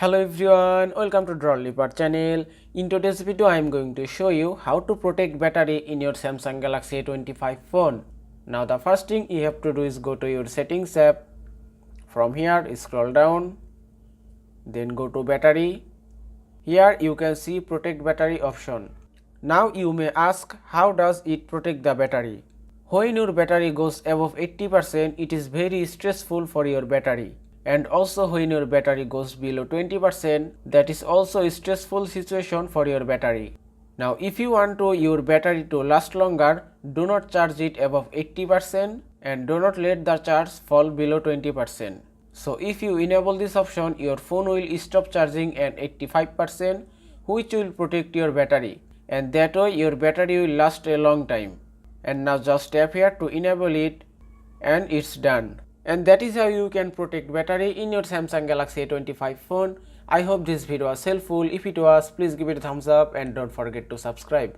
Hello everyone, welcome to Draw Leopard channel. In today's video I am going to show you how to protect battery in your Samsung Galaxy A25 phone. Now the first thing you have to do is go to your settings app. From here scroll down, then go to battery. Here you can see protect battery option. Now you may ask, how does it protect the battery? When your battery goes above 80%, it is very stressful for your battery. And also when your battery goes below 20%, that is also a stressful situation for your battery. Now if you want your battery to last longer, do not charge it above 80% and do not let the charge fall below 20%. So if you enable this option, your phone will stop charging at 85%, which will protect your battery, and that way your battery will last a long time. And now just tap here to enable it and it's done. And that is how you can protect battery in your Samsung Galaxy A25 phone. I hope this video was helpful. If it was, please give it a thumbs up and don't forget to subscribe.